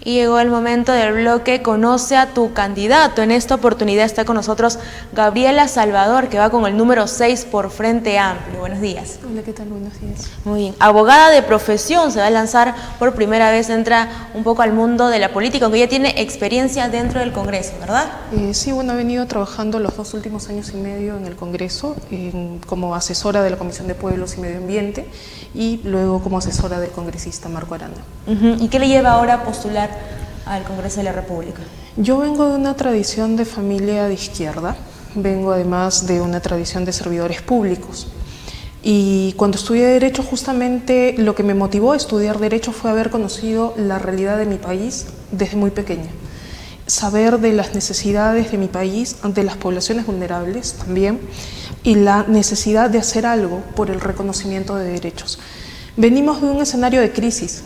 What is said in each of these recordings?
Y llegó el momento del bloque Conoce a tu candidato. En esta oportunidad está con nosotros Gabriela Salvador, que va con el número 6 por Frente Amplio. Buenos días. Hola, ¿qué tal? Buenos días. Muy bien. Abogada de profesión, se va a lanzar por primera vez, entra un poco al mundo de la política, aunque ya tiene experiencia dentro del Congreso, ¿verdad? Sí, bueno, he venido trabajando los 2 últimos años y medio en el Congreso como asesora de la Comisión de Pueblos y Medio Ambiente y luego como asesora del congresista Marco Arana. ¿Y qué le lleva ahora a postular al Congreso de la República? Yo vengo de una tradición de familia de izquierda, vengo además de una tradición de servidores públicos. Y cuando estudié Derecho, justamente lo que me motivó a estudiar Derecho fue haber conocido la realidad de mi país desde muy pequeña. Saber de las necesidades de mi país, de las poblaciones vulnerables también, y la necesidad de hacer algo por el reconocimiento de derechos. Venimos de un escenario de crisis,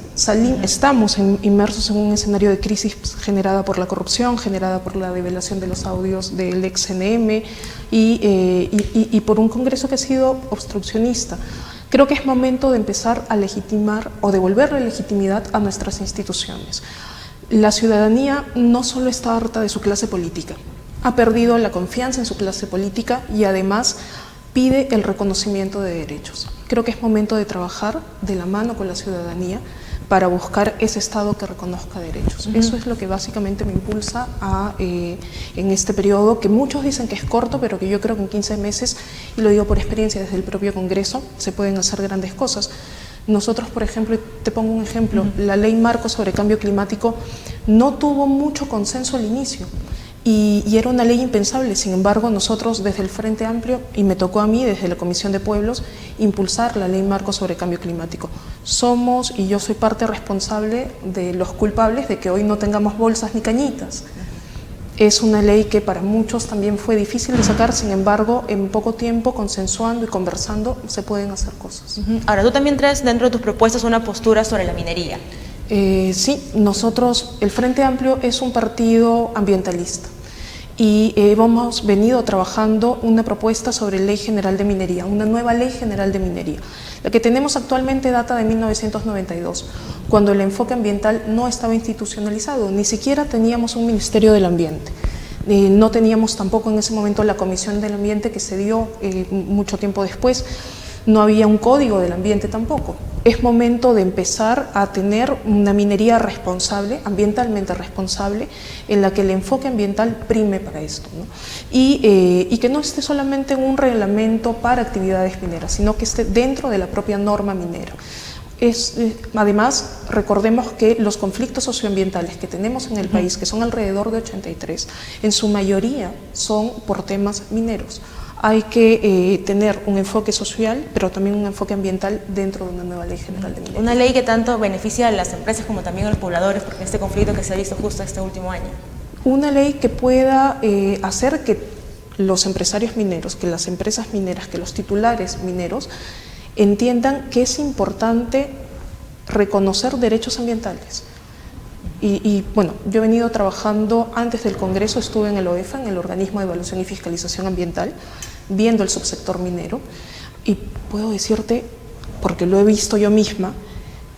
estamos inmersos en un escenario de crisis generada por la corrupción, generada por la develación de los audios del ex-CNM y por un Congreso que ha sido obstruccionista. Creo que es momento de empezar a legitimar o devolverle legitimidad a nuestras instituciones. La ciudadanía no solo está harta de su clase política, ha perdido la confianza en su clase política y además pide el reconocimiento de derechos. Creo que es momento de trabajar de la mano con la ciudadanía para buscar ese Estado que reconozca derechos. Eso es lo que básicamente me impulsa en este periodo, que muchos dicen que es corto, pero que yo creo que en 15 meses, y lo digo por experiencia desde el propio Congreso, se pueden hacer grandes cosas. Nosotros, por ejemplo, te pongo un ejemplo, la Ley Marco sobre Cambio Climático no tuvo mucho consenso al inicio. Y era una ley impensable. Sin embargo, nosotros desde el Frente Amplio, y me tocó a mí desde la Comisión de Pueblos, impulsar la Ley Marco sobre Cambio Climático. Somos, y yo soy parte responsable de los culpables de que hoy no tengamos bolsas ni cañitas. Es una ley que para muchos también fue difícil de sacar, sin embargo, en poco tiempo, consensuando y conversando, se pueden hacer cosas. Ahora, tú también traes dentro de tus propuestas una postura sobre la minería. Sí, nosotros, el Frente Amplio es un partido ambientalista y hemos venido trabajando una propuesta sobre Ley General de Minería, una nueva Ley General de Minería. La que tenemos actualmente data de 1992, cuando el enfoque ambiental no estaba institucionalizado, ni siquiera teníamos un Ministerio del Ambiente. No teníamos tampoco en ese momento la Comisión del Ambiente que se dio mucho tiempo después. No había un código del ambiente tampoco. Es momento de empezar a tener una minería responsable, ambientalmente responsable, en la que el enfoque ambiental prime para esto, ¿no? Y que no esté solamente en un reglamento para actividades mineras, sino que esté dentro de la propia norma minera. Además, recordemos que los conflictos socioambientales que tenemos en el país, que son alrededor de 83, en su mayoría son por temas mineros. Hay que tener un enfoque social, pero también un enfoque ambiental dentro de una nueva Ley General de Minería. Una ley que tanto beneficia a las empresas como también a los pobladores, porque este conflicto que se ha visto justo este último año. Una ley que pueda hacer que los empresarios mineros, que las empresas mineras, que los titulares mineros entiendan que es importante reconocer derechos ambientales. Bueno, yo he venido trabajando antes del Congreso, estuve en el OEFA, en el Organismo de Evaluación y Fiscalización Ambiental, viendo el subsector minero, y puedo decirte, porque lo he visto yo misma,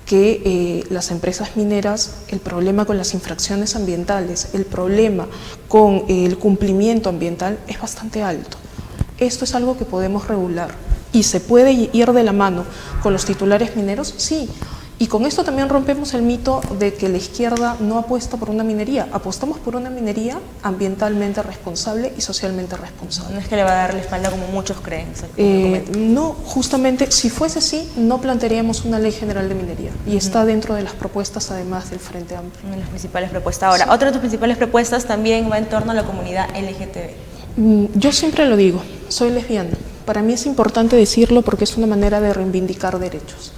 que las empresas mineras, el problema con las infracciones ambientales, el problema con el cumplimiento ambiental es bastante alto. Esto es algo que podemos regular y se puede ir de la mano con los titulares mineros, sí. Y con esto también rompemos el mito de que la izquierda no apuesta por una minería. Apostamos por una minería ambientalmente responsable y socialmente responsable. No es que le va a dar la espalda como muchos creen. No, justamente, si fuese así, no plantearíamos una Ley General de Minería. Y está dentro de las propuestas, además del Frente Amplio. Una de las principales propuestas. Ahora, otra de tus principales propuestas también va en torno a la comunidad LGTB. Yo siempre lo digo, soy lesbiana. Para mí es importante decirlo porque es una manera de reivindicar derechos.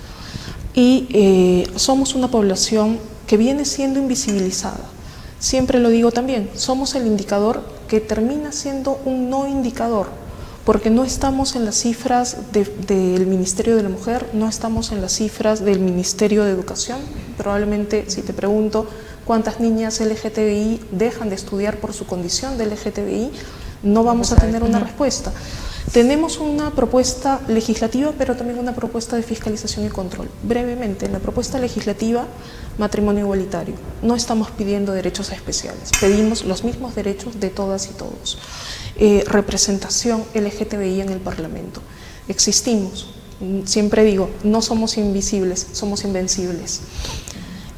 Y somos una población que viene siendo invisibilizada. Siempre lo digo también, somos el indicador que termina siendo un no indicador, porque no estamos en las cifras del Ministerio de la Mujer, no estamos en las cifras del Ministerio de Educación. Probablemente, si te pregunto cuántas niñas LGTBI dejan de estudiar por su condición de LGTBI, no vamos a tener una respuesta. Tenemos una propuesta legislativa, pero también una propuesta de fiscalización y control. Brevemente, en la propuesta legislativa, matrimonio igualitario. No estamos pidiendo derechos especiales, pedimos los mismos derechos de todas y todos. Representación LGTBI en el Parlamento. Existimos, siempre digo, no somos invisibles, somos invencibles.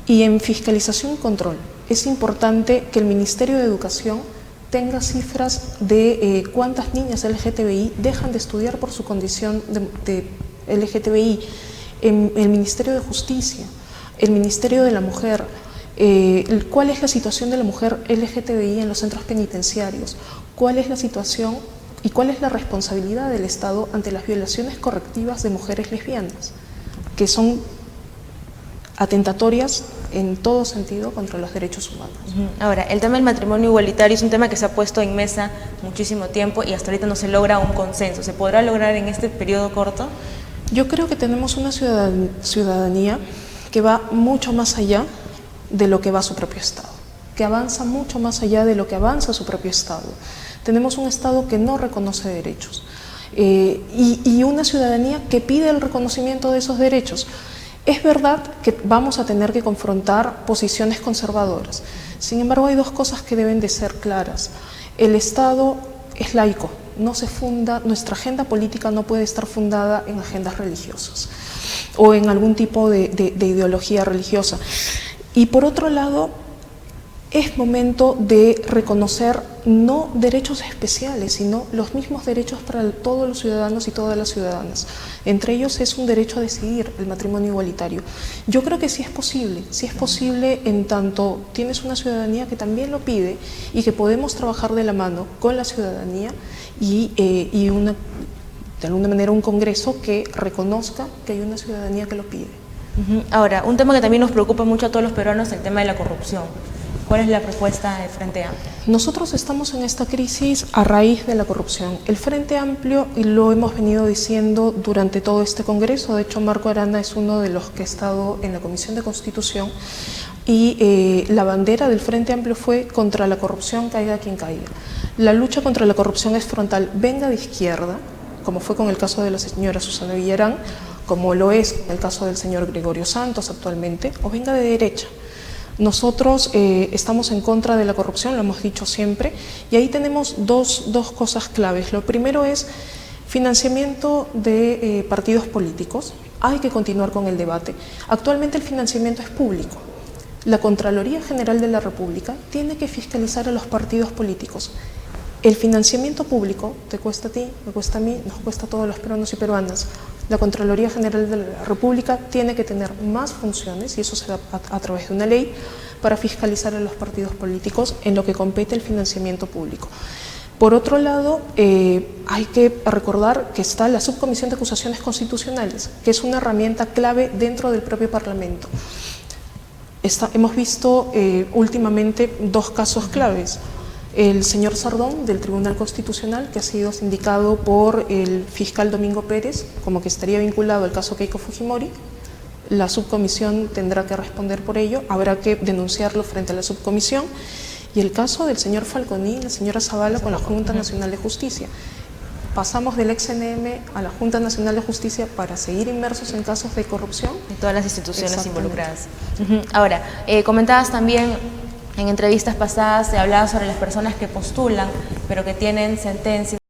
Y en fiscalización y control, es importante que el Ministerio de Educación tenga cifras de cuántas niñas LGTBI dejan de estudiar por su condición de LGTBI, en el Ministerio de Justicia, el Ministerio de la Mujer, cuál es la situación de la mujer LGTBI en los centros penitenciarios, cuál es la situación y cuál es la responsabilidad del Estado ante las violaciones correctivas de mujeres lesbianas, que son atentatorias en todo sentido contra los derechos humanos. Ahora, el tema del matrimonio igualitario es un tema que se ha puesto en mesa muchísimo tiempo y hasta ahorita no se logra un consenso. ¿Se podrá lograr en este periodo corto? Yo creo que tenemos una ciudadanía que va mucho más allá de lo que va su propio Estado, que avanza mucho más allá de lo que avanza su propio Estado. Tenemos un Estado que no reconoce derechos y una ciudadanía que pide el reconocimiento de esos derechos. Es verdad que vamos a tener que confrontar posiciones conservadoras. Sin embargo, hay dos cosas que deben de ser claras. El Estado es laico, no se funda, nuestra agenda política no puede estar fundada en agendas religiosas o en algún tipo de ideología religiosa. Y por otro lado, es momento de reconocer no derechos especiales, sino los mismos derechos para todos los ciudadanos y todas las ciudadanas. Entre ellos es un derecho a decidir, el matrimonio igualitario. Yo creo que sí es posible en tanto tienes una ciudadanía que también lo pide y que podemos trabajar de la mano con la ciudadanía y de alguna manera un Congreso que reconozca que hay una ciudadanía que lo pide. Ahora, un tema que también nos preocupa mucho a todos los peruanos es el tema de la corrupción. ¿Cuál es la propuesta del Frente Amplio? Nosotros estamos en esta crisis a raíz de la corrupción. El Frente Amplio, y lo hemos venido diciendo durante todo este Congreso, de hecho Marco Arana es uno de los que ha estado en la Comisión de Constitución, y la bandera del Frente Amplio fue contra la corrupción, caiga quien caiga. La lucha contra la corrupción es frontal, venga de izquierda, como fue con el caso de la señora Susana Villarán, como lo es el caso del señor Gregorio Santos actualmente, o venga de derecha. Nosotros estamos en contra de la corrupción, lo hemos dicho siempre, y ahí tenemos dos cosas claves. Lo primero es financiamiento de partidos políticos. Hay que continuar con el debate. Actualmente el financiamiento es público. La Contraloría General de la República tiene que fiscalizar a los partidos políticos. El financiamiento público te cuesta a ti, me cuesta a mí, nos cuesta a todos los peruanos y peruanas. La Contraloría General de la República tiene que tener más funciones, y eso se da a través de una ley, para fiscalizar a los partidos políticos en lo que compete el financiamiento público. Por otro lado, hay que recordar que está la Subcomisión de Acusaciones Constitucionales, que es una herramienta clave dentro del propio Parlamento. Hemos visto últimamente dos casos claves. El señor Sardón, del Tribunal Constitucional, que ha sido sindicado por el fiscal Domingo Pérez, como que estaría vinculado al caso Keiko Fujimori. La subcomisión tendrá que responder por ello, habrá que denunciarlo frente a la subcomisión. Y el caso del señor Falconi y la señora Zavala con la Junta Nacional de Justicia. Pasamos del ex-CNM a la Junta Nacional de Justicia para seguir inmersos en casos de corrupción. Y todas las instituciones involucradas. Ahora, comentabas también, en entrevistas pasadas se hablaba sobre las personas que postulan, pero que tienen sentencias